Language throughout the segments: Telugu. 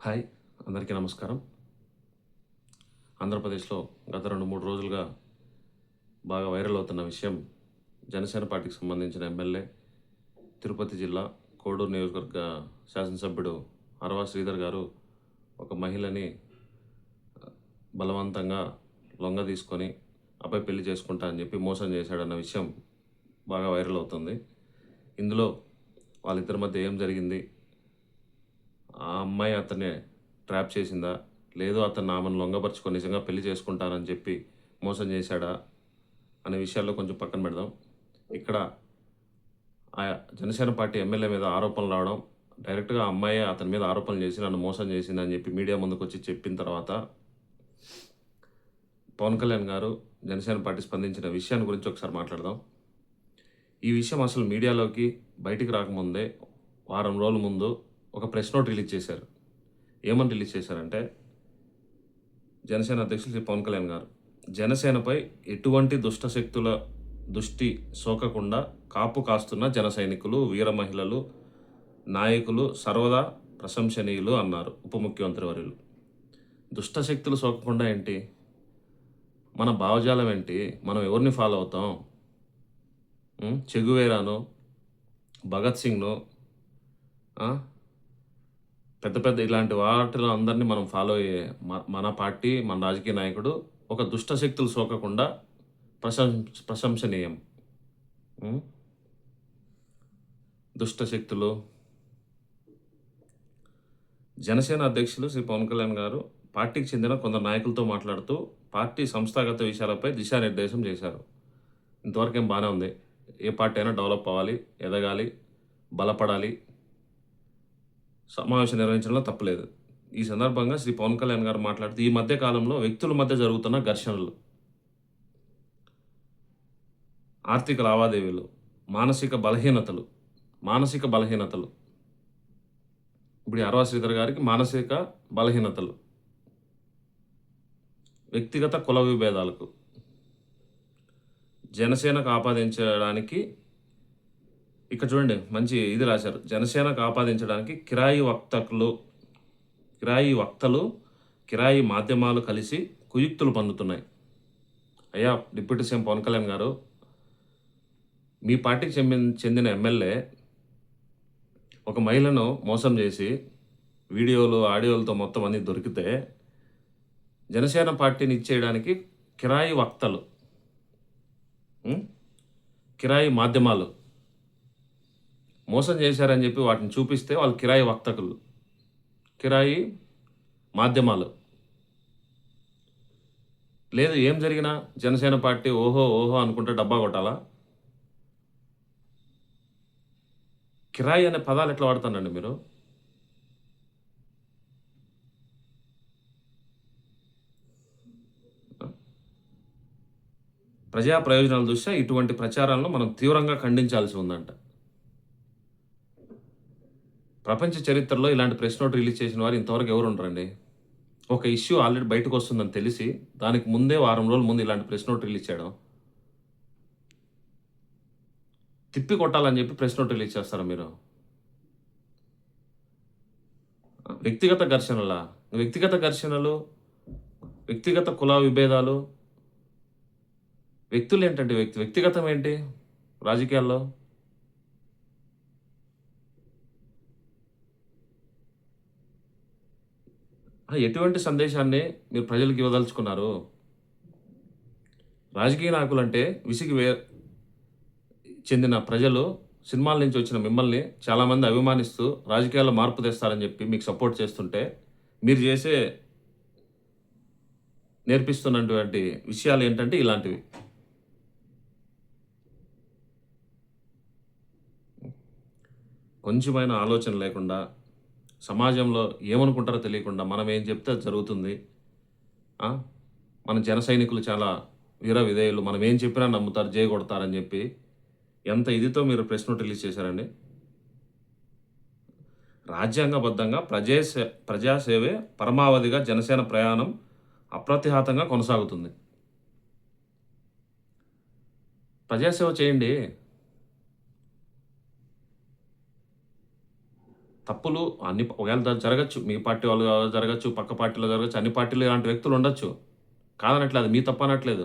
హాయ్, అందరికీ నమస్కారం. ఆంధ్రప్రదేశ్లో గత 2, 3 రోజులుగా బాగా వైరల్ అవుతున్న విషయం జనసేన పార్టీకి సంబంధించిన ఎమ్మెల్యే, తిరుపతి జిల్లా కోడూరు నియోజకవర్గ శాసనసభ్యుడు అరవ శ్రీధర్ గారు ఒక మహిళని బలవంతంగా లొంగదీసుకొని అబ్బాయి పెళ్లి చేసుకుంటా అని చెప్పి మోసం చేశాడన్న విషయం బాగా వైరల్ అవుతుంది. ఇందులో వాళ్ళిద్దరి మధ్య ఏం జరిగింది, ఆ అమ్మాయి అతన్ని ట్రాప్ చేసిందా, లేదు అతను ఆమెను లొంగపరుచుకొని నిజంగా పెళ్లి చేసుకుంటానని చెప్పి మోసం చేశాడా అనే విషయాల్లో కొంచెం పక్కన పెడదాం. ఇక్కడ ఆ జనసేన పార్టీ ఎమ్మెల్యే మీద ఆరోపణలు రావడం, డైరెక్ట్గా ఆ అమ్మాయి అతని మీద ఆరోపణలు చేసి నన్ను మోసం చేసిందని చెప్పి మీడియా ముందుకు వచ్చి చెప్పిన తర్వాత పవన్ కళ్యాణ్ గారు జనసేన పార్టీ స్పందించిన విషయాన్ని గురించి ఒకసారి మాట్లాడదాం. ఈ విషయం అసలు మీడియాలోకి బయటికి రాకముందే వారం రోజుల ముందు ఒక ప్రెస్ నోట్ రిలీజ్ చేశారు. ఏమని రిలీజ్ చేశారంటే, జనసేన అధ్యక్షులు శ్రీ పవన్ కళ్యాణ్ గారు జనసేనపై ఎటువంటి దుష్ట శక్తుల దృష్టి సోకకుండా కాపు కాస్తున్న జన సైనికులు, వీర మహిళలు, నాయకులు సర్వదా ప్రశంసనీయులు అన్నారు ఉప ముఖ్యమంత్రి వర్యులు. దుష్ట శక్తులు సోకకుండా ఏంటి, మన భావజాలం ఏంటి, మనం ఎవరిని ఫాలో అవుతాం? చెగువేరాను, భగత్ సింగ్ను, పెద్ద పెద్ద ఇలాంటి వాటిలో అందరినీ మనం ఫాలో అయ్యే మన పార్టీ, మన రాజకీయ నాయకుడు ఒక దుష్ట శక్తులు సోకకుండా ప్రశంసనీయం. దుష్ట శక్తులు. జనసేన అధ్యక్షులు శ్రీ పవన్ కళ్యాణ్ గారు పార్టీకి చెందిన కొందరు నాయకులతో మాట్లాడుతూ పార్టీ సంస్థాగత విషయాలపై దిశానిర్దేశం చేశారు. ఇంతవరకు ఏం బాగానే ఉంది. ఏ పార్టీ అయినా డెవలప్ అవ్వాలి, ఎదగాలి, బలపడాలి, సమావేశం నిర్వహించడంలో తప్పలేదు. ఈ సందర్భంగా శ్రీ పవన్ కళ్యాణ్ గారు మాట్లాడుతూ ఈ మధ్య కాలంలో వ్యక్తుల మధ్య జరుగుతున్న ఘర్షణలు, ఆర్థిక లావాదేవీలు, మానసిక బలహీనతలు, ఇప్పుడు అరవ శ్రీధర్ గారికి మానసిక బలహీనతలు, వ్యక్తిగత కుల విభేదాలకు, జనసేనకు ఆపాదించడానికి ఇక్కడ చూడండి మంచి ఇది రాశారు. జనసేనకు ఆపాదించడానికి కిరాయి కిరాయి మాధ్యమాలు కలిసి కుయుక్తులు పన్నుతున్నాయి. అయ్యా డిప్యూటీ సీఎం పవన్ కళ్యాణ్ గారు, మీ పార్టీకి చెందిన ఎమ్మెల్యే ఒక మహిళను మోసం చేసి వీడియోలు, ఆడియోలతో మొత్తం అన్నీ దొరికితే జనసేన పార్టీని ఇచ్చేయడానికి కిరాయి మాధ్యమాలు మోసం చేశారని చెప్పి వాటిని చూపిస్తే వాళ్ళు కిరాయి మాధ్యమాలు. లేదు ఏం జరిగినా జనసేన పార్టీ ఓహో అనుకుంటే డబ్బా కొట్టాలా? కిరాయి అనే పదాలు ఎట్లా వాడుతానండి మీరు? ప్రజా ప్రయోజనాల దృష్ట్యా ఇటువంటి ప్రచారాలను మనం తీవ్రంగా ఖండించాల్సి ఉందంట. ప్రపంచ చరిత్రలో ఇలాంటి ప్రెస్ నోట్ రిలీజ్ చేసిన వారు ఇంతవరకు ఎవరు ఉండరండి. ఒక ఇష్యూ ఆల్రెడీ బయటకు వస్తుందని తెలిసి దానికి ముందే వారం రోజుల ముందు ఇలాంటి ప్రెస్ నోట్ రిలీజ్ చేయడం, తిప్పి కొట్టాలని చెప్పి ప్రెస్ నోట్ రిలీజ్ చేస్తారా మీరు? వ్యక్తిగత ఘర్షణలు, వ్యక్తిగత కుల విభేదాలు, వ్యక్తులు ఏంటంటే వ్యక్తిగతం ఏంటి రాజకీయాల్లో? ఎటువంటి సందేశాన్ని మీరు ప్రజలకు ఇవ్వదలుచుకున్నారు? రాజకీయ నాయకులు అంటే చెందిన ప్రజలు సినిమాల నుంచి వచ్చిన మిమ్మల్ని చాలామంది అభిమానిస్తూ రాజకీయాల్లో మార్పు తెస్తారని చెప్పి మీకు సపోర్ట్ చేస్తుంటే మీరు నేర్పిస్తున్నటువంటి విషయాలు ఏంటంటే ఇలాంటివి. కొంచెమైన ఆలోచన లేకుండా, సమాజంలో ఏమనుకుంటారో తెలియకుండా మనం ఏం చెప్తే అది జరుగుతుంది. మన జన సైనికులు చాలా వీర విధేయులు, మనం ఏం చెప్పినా నమ్ముతారు, జై కొడతారని చెప్పి ఎంత ఇదితో మీరు ప్రెస్ నోట్ రిలీజ్ చేశారండి. రాజ్యాంగబద్ధంగా ప్రజాసేవే పరమావధిగా జనసేన ప్రయాణం అప్రతిహతంగా కొనసాగుతుంది. ప్రజాసేవ చేయండి. తప్పులు ఒకవేళ జరగచ్చు. మీ పార్టీ వాళ్ళు జరగచ్చు, పక్క పార్టీలో జరగచ్చు. అన్ని పార్టీలో ఇలాంటి వ్యక్తులు ఉండొచ్చు. కాదనట్లేదు. అది మీ తప్పనట్లేదు.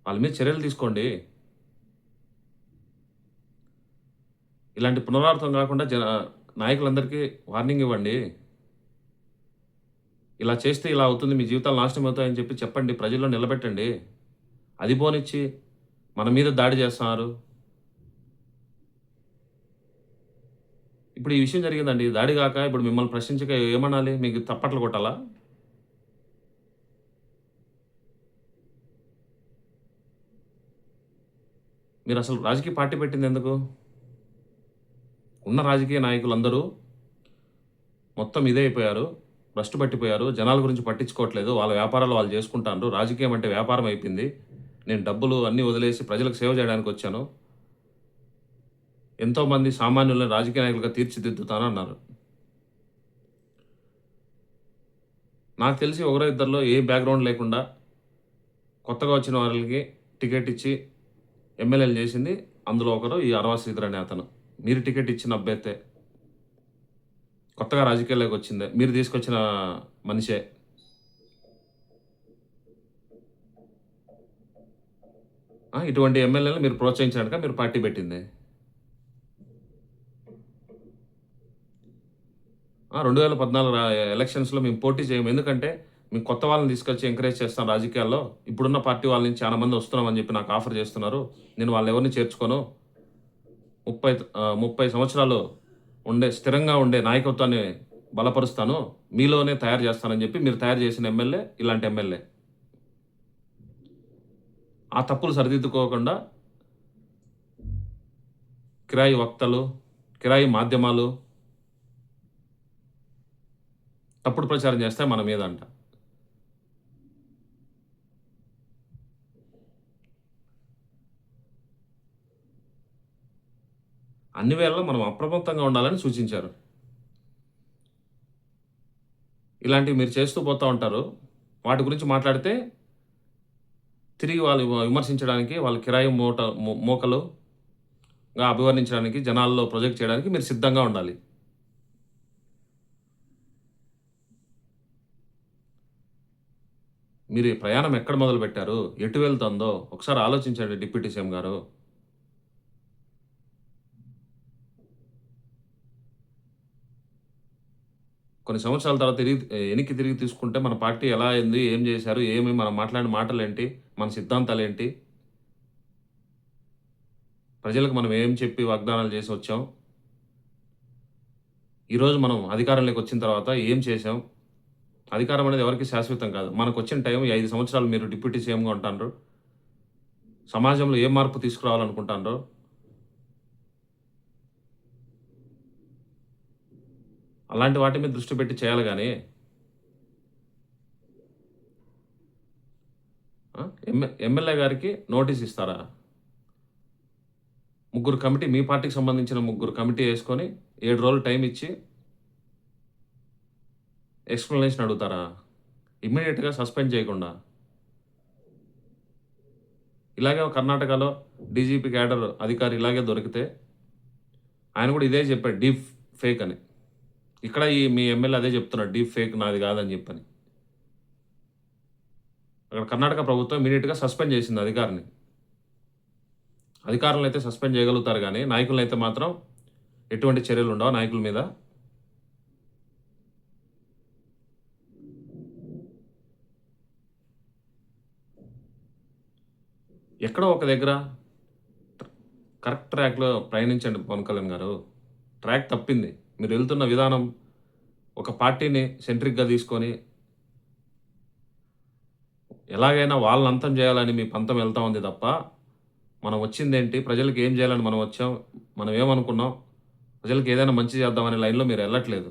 వాళ్ళ మీద చర్యలు తీసుకోండి. ఇలాంటి పునరావృతం కాకుండా నాయకులందరికీ వార్నింగ్ ఇవ్వండి. ఇలా చేస్తే ఇలా అవుతుంది. మీ జీవితాలు నాశనం అవుతాయని చెప్పండి. ప్రజల్లో నిలబెట్టండి. అది పోనిచ్చి మన మీద దాడి చేస్తున్నారు. ఇప్పుడు ఈ విషయం జరిగిందండి. దాడి గాక ఇప్పుడు మిమ్మల్ని ప్రశ్నించక ఏమనాలి? మీకు తప్పట్లు కొట్టాలా? మీరసలు రాజకీయ పార్టీ పెట్టిందెందుకు? ఉన్న రాజకీయ నాయకులందరూ మొత్తం ఇదే అయిపోయారు. భ్రష్టు పట్టిపోయారు. జనాల గురించి పట్టించుకోవట్లేదు. వాళ్ళ వ్యాపారాలు వాళ్ళు చేసుకుంటాండ్రు. రాజకీయం అంటే వ్యాపారం అయిపోయింది. నేను డబ్బులు అన్నీ వదిలేసి ప్రజలకు సేవ చేయడానికొచ్చాను. ఎంతోమంది సామాన్యులను రాజకీయ నాయకులుగా తీర్చిదిద్దుతానన్నారు. నాకు తెలిసి ఒకరో ఇద్దరిలో ఏ బ్యాక్‌గ్రౌండ్ లేకుండా కొత్తగా వచ్చిన వాళ్ళకి టికెట్ ఇచ్చి ఎమ్మెల్యేలు చేసింది అందులో ఒకరు ఈ అరవ శ్రీధర్ అనే అతను. మీరు టికెట్ ఇచ్చిన అభ్యర్థే. కొత్తగా రాజకీయాల్లోకి వచ్చిందే. మీరు తీసుకొచ్చిన మనిషే. ఇటువంటి ఎమ్మెల్యేలను మీరు ప్రోత్సహించడానికా మీరు పార్టీ పెట్టింది? 2014 ఎలక్షన్స్‌లో మేము పోటీ చేయము. ఎందుకంటే మేము కొత్త వాళ్ళని తీసుకొచ్చి ఎంకరేజ్ చేస్తాం రాజకీయాల్లో. ఇప్పుడున్న పార్టీ వాళ్ళ నుంచి చాలా మంది వస్తున్నామని చెప్పి నాకు ఆఫర్ చేస్తున్నారు. నేను వాళ్ళెవరిని చేర్చుకోను. 30 సంవత్సరాలు స్థిరంగా ఉండే నాయకత్వాన్ని బలపరుస్తాను. మీలోనే తయారు చేస్తానని చెప్పి మీరు తయారు చేసిన ఎమ్మెల్యే ఇలాంటి ఎమ్మెల్యే. ఆ తప్పులు సరిదిద్దుకోకుండా కిరాయి వక్తలు, కిరాయి మాధ్యమాలు తప్పుడు ప్రచారం చేస్తే మన మీద అంట. అన్ని వేళలా మనం అప్రమత్తంగా ఉండాలని సూచించారు. ఇలాంటివి మీరు చేస్తూ పోతా ఉంటారు. వాటి గురించి మాట్లాడితే తిరిగి వాళ్ళు విమర్శించడానికి, వాళ్ళ కిరాయి మోకలుగా అభివర్ణించడానికి, జనాల్లో ప్రొజెక్ట్ చేయడానికి మీరు సిద్ధంగా ఉండాలి. మీరు ఈ ప్రయాణం ఎక్కడ మొదలుపెట్టారు? ఎటు వెళ్తుందో ఒకసారి ఆలోచించండి డిప్యూటీ సీఎం గారు. కొన్ని సంవత్సరాల తర్వాత వెనక్కి తిరిగి తీసుకుంటే మన పార్టీ ఎలా అయింది? ఏం చేశారు? మనం మాట్లాడిన మాటలేంటి? మన సిద్ధాంతాలేంటి? ప్రజలకు మనం ఏం చెప్పి వాగ్దానాలు చేసి వచ్చాం? ఈరోజు మనం అధికారంలోకి వచ్చిన తర్వాత ఏం చేశాం? అధికారం అనేది ఎవరికీ శాశ్వతం కాదు. మనకొచ్చిన టైం ఈ 5 సంవత్సరాలు మీరు డిప్యూటీ సీఎంగా ఉంటాండ్రు. సమాజంలో ఏ మార్పు తీసుకురావాలనుకుంటాండ్రో అలాంటి వాటి మీద దృష్టి పెట్టి చేయాలి గానీ ఎమ్మెల్యే గారికి నోటీస్ ఇస్తారా? మీ పార్టీకి సంబంధించిన ముగ్గురు కమిటీ యేసుకొని 7 రోజులు టైం ఇచ్చి ఎక్స్‌ప్లనేషన్ అడుగుతారా? ఇమ్మీడియేట్‌గా సస్పెండ్ చేయకుండా. ఇలాగే కర్ణాటకలో డీజీపీ క్యాడర్ అధికారి ఇలాగే దొరికితే ఆయన కూడా ఇదే చెప్పాడు డీప్ ఫేక్ అని. ఇక్కడ మీ ఎమ్మెల్యే అదే చెప్తున్నాడు డీప్ ఫేక్ నాది కాదని చెప్పని. అక్కడ కర్ణాటక ప్రభుత్వం ఇమ్మీడియేట్‌గా సస్పెండ్ చేసింది అధికారిని. అధికారులను అయితే సస్పెండ్ చేయగలుగుతారు కానీ నాయకులను అయితే మాత్రం ఎటువంటి చర్యలు ఉండవు నాయకుల మీద. ఎక్కడో ఒక దగ్గర కరెక్ట్ ట్రాక్‌లో ప్రయాణించండి పవన్ కళ్యాణ్ గారు. ట్రాక్ తప్పింది. మీరు వెళ్తున్న విధానం ఒక పార్టీని సెంట్రిక్‌గా తీసుకొని ఎలాగైనా వాళ్ళని అంతం చేయాలని మీ పంతం వెళ్తా ఉంది తప్ప, మనం వచ్చిందేంటి? ప్రజలకు ఏం చేయాలని మనం వచ్చాం? మనం ఏమనుకున్నాం? ప్రజలకు ఏదైనా మంచి చేద్దామనే లైన్‌లో మీరు వెళ్ళట్లేదు.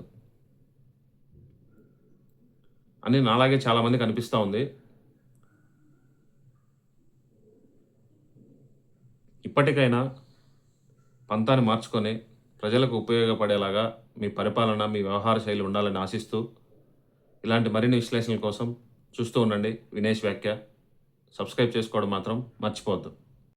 అని నాలాగే చాలామందికి అనిపిస్తా ఉంది. ఇప్పటికైనా పంతాన్ని మార్చుకొని ప్రజలకు ఉపయోగపడేలాగా మీ పరిపాలన, మీ వ్యవహార శైలి ఉండాలని ఆశిస్తూ, ఇలాంటి మరిన్ని విశ్లేషణల కోసం చూస్తూ ఉండండి వినేష్ వ్యాఖ్య. సబ్స్క్రైబ్ చేసుకోవడం మాత్రం మర్చిపోవద్దు.